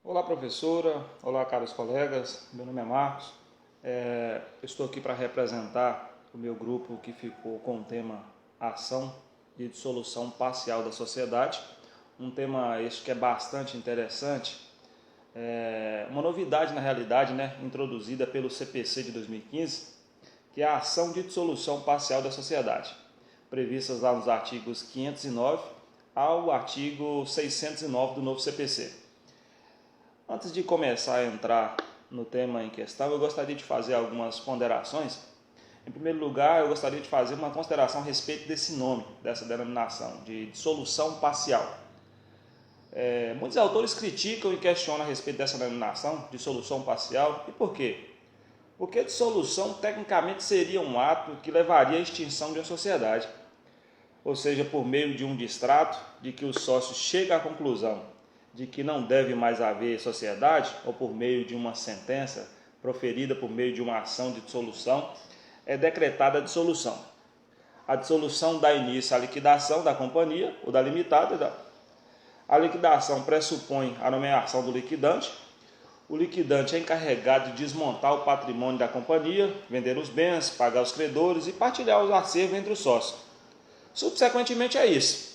Olá, professora. Olá, caros colegas. Meu nome é Marcos. Eu estou aqui para representar o meu grupo que ficou com o tema Ação e Dissolução Parcial da Sociedade. Um tema este que é bastante interessante. Uma novidade, na realidade, introduzida pelo CPC de 2015, que é a Ação de Dissolução Parcial da Sociedade, previstas lá nos artigos 509 ao artigo 609 do novo CPC. Antes de começar a entrar no tema em questão, eu gostaria de fazer algumas ponderações. Em primeiro lugar, eu gostaria de fazer uma consideração a respeito desse nome, dessa denominação, de dissolução parcial. Muitos autores criticam e questionam a respeito dessa denominação, dissolução parcial. E por quê? Porque dissolução, tecnicamente, seria um ato que levaria à extinção de uma sociedade. Ou seja, por meio de um distrato, de que os sócios chegam à conclusão de que não deve mais haver sociedade, ou por meio de uma sentença proferida por meio de uma ação de dissolução, é decretada a dissolução. A dissolução dá início à liquidação da companhia, ou da limitada. A liquidação pressupõe a nomeação do liquidante. O liquidante é encarregado de desmontar o patrimônio da companhia, vender os bens, pagar os credores e partilhar os acervos entre os sócios. Subsequentemente é isso.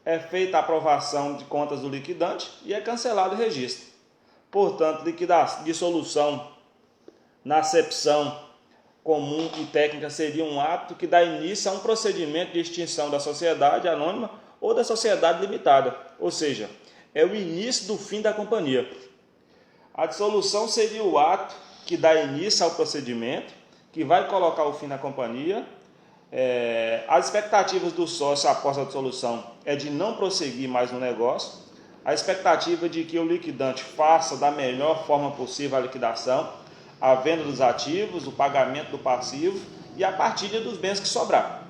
É feita a aprovação de contas do liquidante e é cancelado o registro. Portanto, dissolução, na acepção comum e técnica, seria um ato que dá início a um procedimento de extinção da sociedade anônima ou da sociedade limitada, ou seja, é o início do fim da companhia. A dissolução seria o ato que dá início ao procedimento, que vai colocar o fim na companhia. As expectativas do sócio após a dissolução é de não prosseguir mais no negócio, a expectativa de que o liquidante faça da melhor forma possível a liquidação, a venda dos ativos, o pagamento do passivo e a partilha dos bens que sobrar.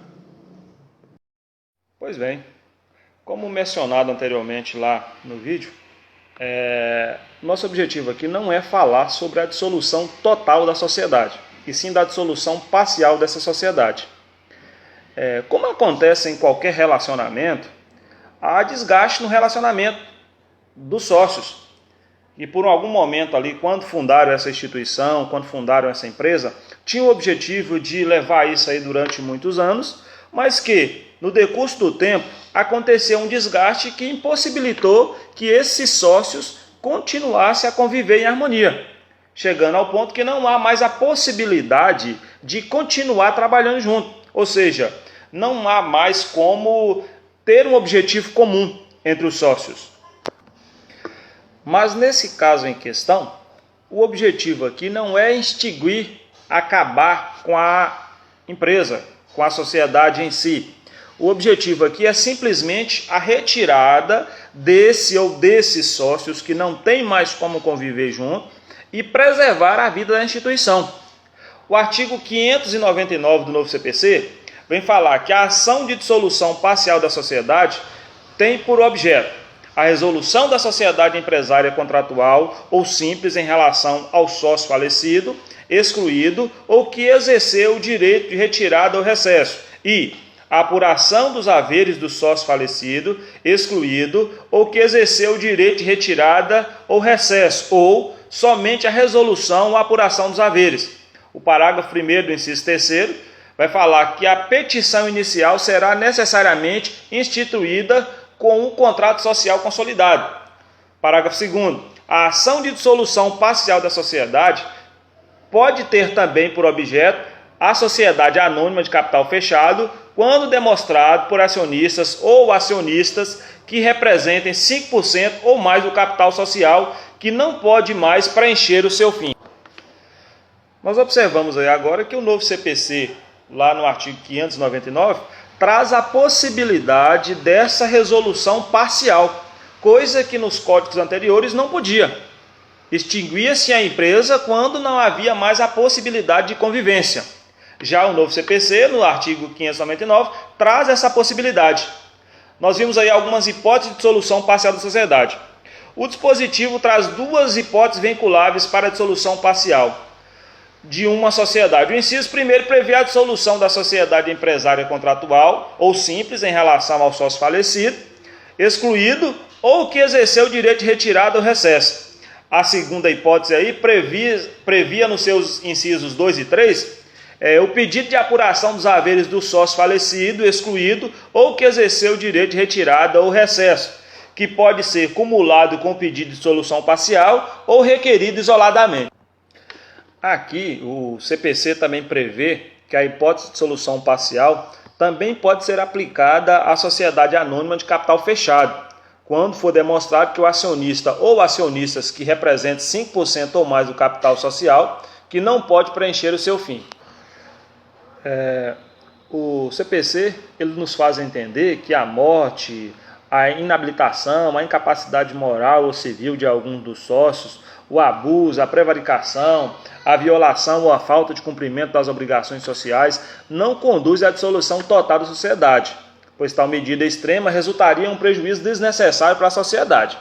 Pois bem, como mencionado anteriormente lá no vídeo, nosso objetivo aqui não é falar sobre a dissolução total da sociedade, e sim da dissolução parcial dessa sociedade. Como acontece em qualquer relacionamento, há desgaste no relacionamento dos sócios. E por algum momento ali, quando fundaram essa instituição, quando fundaram essa empresa, tinham o objetivo de levar isso aí durante muitos anos, mas que, no decurso do tempo, aconteceu um desgaste que impossibilitou que esses sócios continuassem a conviver em harmonia, chegando ao ponto que não há mais a possibilidade de continuar trabalhando junto. Ou seja, não há mais como ter um objetivo comum entre os sócios. Mas nesse caso em questão, o objetivo aqui não é extinguir, acabar com a empresa, com a sociedade em si. O objetivo aqui é simplesmente a retirada desse ou desses sócios que não tem mais como conviver junto e preservar a vida da instituição. O artigo 599 do novo CPC vem falar que a ação de dissolução parcial da sociedade tem por objeto a resolução da sociedade empresária contratual ou simples em relação ao sócio falecido, excluído ou que exerceu o direito de retirada ou recesso e a apuração dos haveres do sócio falecido, excluído ou que exerceu o direito de retirada ou recesso ou somente a resolução ou apuração dos haveres. O parágrafo 1º do inciso 3º vai falar que a petição inicial será necessariamente instituída com um contrato social consolidado. Parágrafo 2º. A ação de dissolução parcial da sociedade pode ter também por objeto a sociedade anônima de capital fechado, quando demonstrado por acionistas ou acionistas que representem 5% ou mais do capital social, que não pode mais preencher o seu fim. Nós observamos aí agora que o novo CPC, lá no artigo 599, traz a possibilidade dessa resolução parcial, coisa que nos códigos anteriores não podia. Extinguia-se a empresa quando não havia mais a possibilidade de convivência. Já o novo CPC, no artigo 599, traz essa possibilidade. Nós vimos aí algumas hipóteses de dissolução parcial da sociedade. O dispositivo traz duas hipóteses vinculáveis para a dissolução parcial de uma sociedade. O inciso primeiro prevê a dissolução da sociedade empresária contratual ou simples em relação ao sócio falecido, excluído ou que exerceu o direito de retirada ou recesso. A segunda hipótese aí previa nos seus incisos 2 e 3 o pedido de apuração dos haveres do sócio falecido, excluído ou que exerceu o direito de retirada ou recesso, que pode ser cumulado com o pedido de dissolução parcial ou requerido isoladamente. Aqui o CPC também prevê que a hipótese de dissolução parcial também pode ser aplicada à sociedade anônima de capital fechado, quando for demonstrado que o acionista ou acionistas que representem 5% ou mais do capital social que não pode preencher o seu fim. O CPC ele nos faz entender que a morte, a inabilitação, a incapacidade moral ou civil de algum dos sócios, o abuso, a prevaricação, a violação ou a falta de cumprimento das obrigações sociais não conduz à dissolução total da sociedade, pois tal medida extrema resultaria em um prejuízo desnecessário para a sociedade.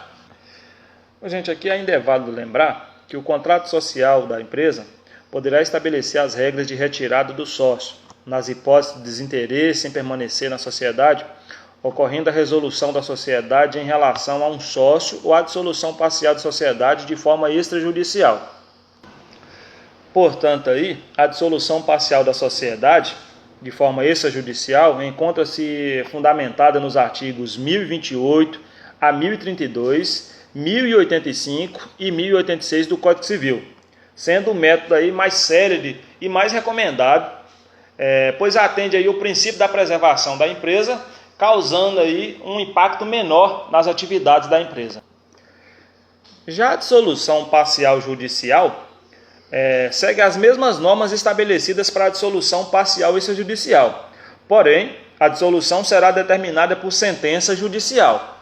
Gente, aqui ainda é válido lembrar que o contrato social da empresa poderá estabelecer as regras de retirada do sócio, nas hipóteses de desinteresse em permanecer na sociedade, ocorrendo a resolução da sociedade em relação a um sócio ou a dissolução parcial da sociedade de forma extrajudicial. Portanto, aí, a dissolução parcial da sociedade, de forma extrajudicial, encontra-se fundamentada nos artigos 1028 a 1032, 1085 e 1086 do Código Civil, sendo o método aí mais célere e mais recomendado, pois atende aí o princípio da preservação da empresa, causando aí um impacto menor nas atividades da empresa. Já a dissolução parcial judicial segue as mesmas normas estabelecidas para a dissolução parcial extrajudicial, porém, a dissolução será determinada por sentença judicial.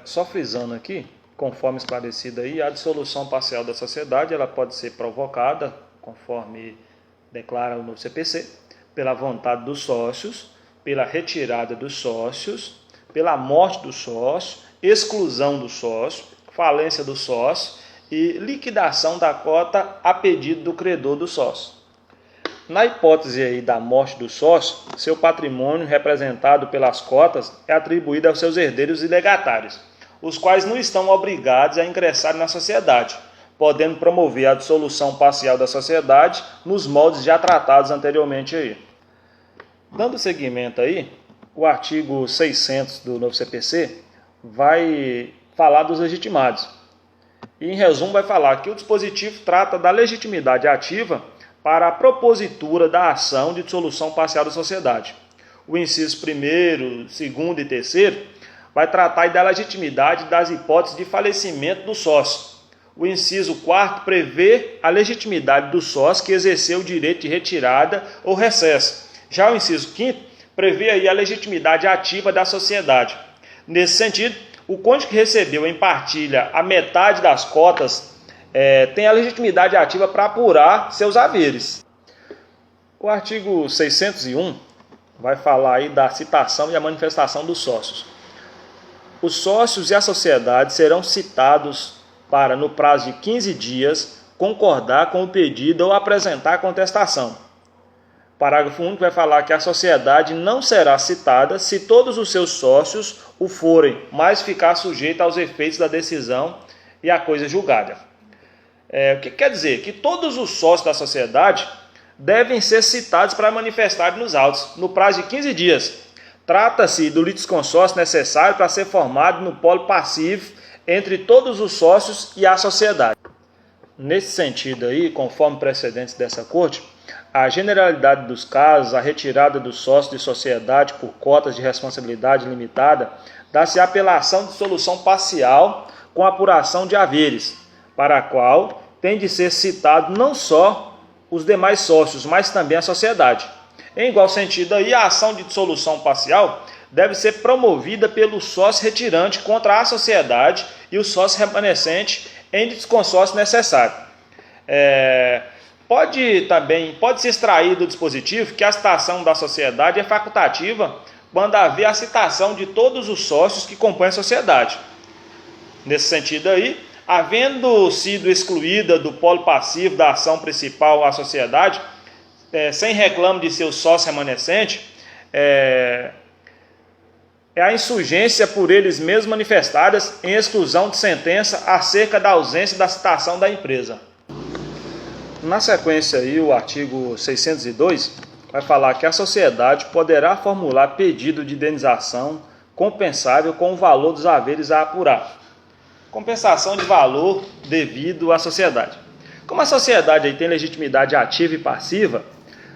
Só frisando aqui, conforme esclarecido aí, a dissolução parcial da sociedade ela pode ser provocada, conforme declara o novo CPC, pela vontade dos sócios, pela retirada dos sócios, pela morte do sócio, exclusão do sócio, falência do sócio e liquidação da cota a pedido do credor do sócio. Na hipótese aí da morte do sócio, seu patrimônio representado pelas cotas é atribuído aos seus herdeiros e legatários, os quais não estão obrigados a ingressar na sociedade, podendo promover a dissolução parcial da sociedade nos moldes já tratados anteriormente aí. Dando seguimento aí, o artigo 600 do novo CPC vai falar dos legitimados. E, em resumo, vai falar que o dispositivo trata da legitimidade ativa para a propositura da ação de dissolução parcial da sociedade. O inciso 1º, 2º e 3º vai tratar da legitimidade das hipóteses de falecimento do sócio. O inciso 4º prevê a legitimidade do sócio que exerceu o direito de retirada ou recesso. Já o inciso 5º prevê aí a legitimidade ativa da sociedade. Nesse sentido, o cônjuge que recebeu em partilha a metade das cotas tem a legitimidade ativa para apurar seus haveres. O artigo 601 vai falar aí da citação e a manifestação dos sócios. Os sócios e a sociedade serão citados para, no prazo de 15 dias, concordar com o pedido ou apresentar a contestação. Parágrafo único vai falar que a sociedade não será citada se todos os seus sócios o forem, mas ficar sujeita aos efeitos da decisão e a coisa julgada. O que quer dizer? Que todos os sócios da sociedade devem ser citados para manifestar nos autos, no prazo de 15 dias. Trata-se do litisconsórcio necessário para ser formado no polo passivo entre todos os sócios e a sociedade. Nesse sentido aí, conforme precedentes dessa corte, a generalidade dos casos, a retirada dos sócios de sociedade por cotas de responsabilidade limitada, dá-se apelação de dissolução parcial com apuração de haveres, para a qual tem de ser citado não só os demais sócios, mas também a sociedade. Em igual sentido, aí, a ação de dissolução parcial deve ser promovida pelo sócio retirante contra a sociedade e o sócio remanescente em desconsórcio necessário. Pode se extrair do dispositivo que a citação da sociedade é facultativa quando haver a citação de todos os sócios que compõem a sociedade. Nesse sentido aí, havendo sido excluída do polo passivo da ação principal a sociedade, sem reclamo de seu sócio remanescente, é a insurgência por eles mesmos manifestadas em exclusão de sentença acerca da ausência da citação da empresa. Na sequência aí, o artigo 602 vai falar que a sociedade poderá formular pedido de indenização compensável com o valor dos haveres a apurar. Compensação de valor devido à sociedade. Como a sociedade aí tem legitimidade ativa e passiva,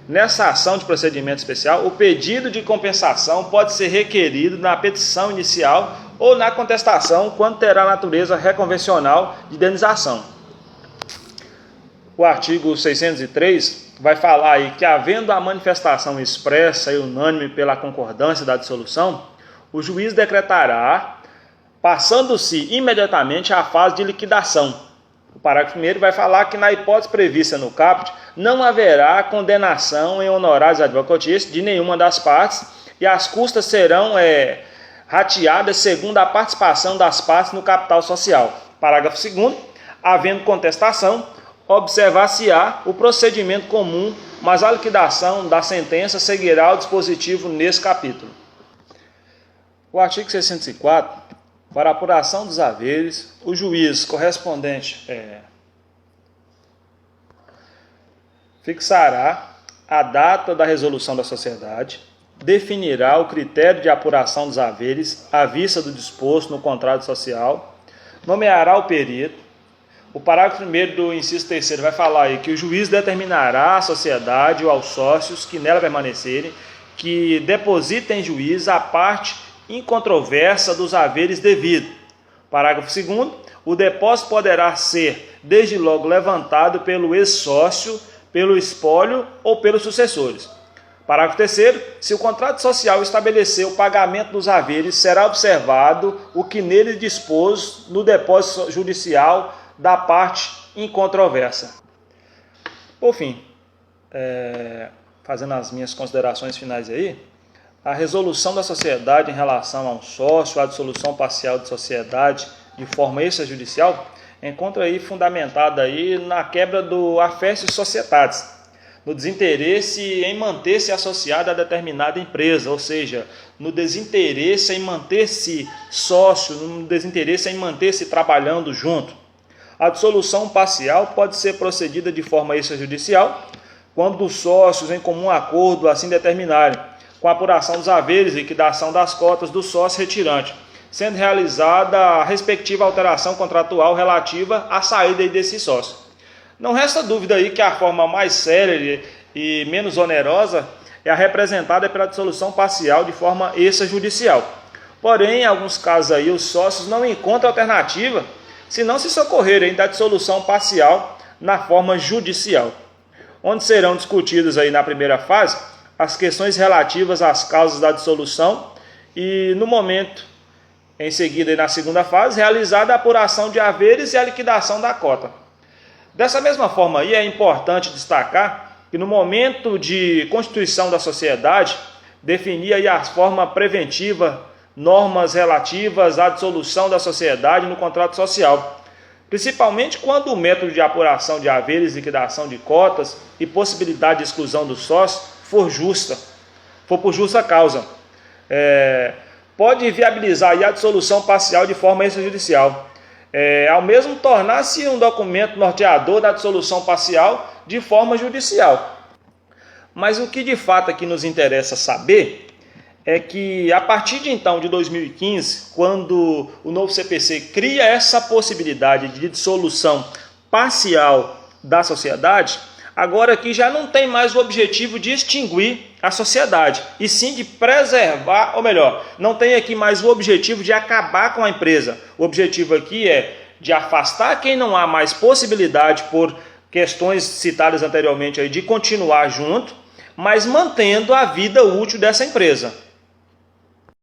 nessa ação de procedimento especial, o pedido de compensação pode ser requerido na petição inicial ou na contestação, quando terá natureza reconvencional de indenização. O artigo 603 vai falar aí que, havendo a manifestação expressa e unânime pela concordância da dissolução, o juiz decretará, passando-se imediatamente à fase de liquidação. O parágrafo 1º vai falar que, na hipótese prevista no caput, não haverá condenação em honorários advocatícios de nenhuma das partes e as custas serão rateadas segundo a participação das partes no capital social. Parágrafo 2º, havendo contestação, observar-se-á o procedimento comum, mas a liquidação da sentença seguirá o dispositivo nesse capítulo. O artigo 604, para apuração dos haveres, o juiz correspondente fixará a data da resolução da sociedade, definirá o critério de apuração dos haveres à vista do disposto no contrato social, nomeará o perito. O parágrafo 1º do inciso 3º vai falar aí que o juiz determinará à sociedade ou aos sócios que nela permanecerem que depositem em juiz a parte incontroversa dos haveres devidos. Parágrafo 2º, o depósito poderá ser desde logo levantado pelo ex-sócio, pelo espólio ou pelos sucessores. Parágrafo 3º, se o contrato social estabelecer o pagamento dos haveres, será observado o que nele dispôs no depósito judicial da parte incontroversa. Por fim, fazendo as minhas considerações finais aí, a resolução da sociedade em relação a um sócio, a dissolução parcial de sociedade de forma extrajudicial, encontra aí fundamentada aí na quebra do affectio societatis, no desinteresse em manter-se associado a determinada empresa, ou seja, no desinteresse em manter-se sócio, no desinteresse em manter-se trabalhando junto. A dissolução parcial pode ser procedida de forma extrajudicial, quando os sócios em comum acordo assim determinarem, com a apuração dos haveres e liquidação das cotas do sócio retirante, sendo realizada a respectiva alteração contratual relativa à saída desse sócio. Não resta dúvida aí que a forma mais célere e menos onerosa é a representada pela dissolução parcial de forma extrajudicial. Porém, em alguns casos aí, os sócios não encontram alternativa se não se socorrerem da dissolução parcial na forma judicial, onde serão discutidas aí na primeira fase as questões relativas às causas da dissolução e, no momento em seguida, na segunda fase, realizada a apuração de haveres e a liquidação da cota. Dessa mesma forma aí, é importante destacar que no momento de constituição da sociedade, definir aí a forma preventiva, normas relativas à dissolução da sociedade no contrato social, principalmente quando o método de apuração de haveres, liquidação de cotas e possibilidade de exclusão do sócio for por justa causa. Pode viabilizar aí a dissolução parcial de forma extrajudicial, ao mesmo tornar-se um documento norteador da dissolução parcial de forma judicial. Mas o que de fato aqui nos interessa saber é que, a partir de então, de 2015, quando o novo CPC cria essa possibilidade de dissolução parcial da sociedade, agora aqui já não tem mais o objetivo de extinguir a sociedade, e sim de preservar, ou melhor, não tem aqui mais o objetivo de acabar com a empresa. O objetivo aqui é de afastar quem não há mais possibilidade, por questões citadas anteriormente, aí, de continuar junto, mas mantendo a vida útil dessa empresa.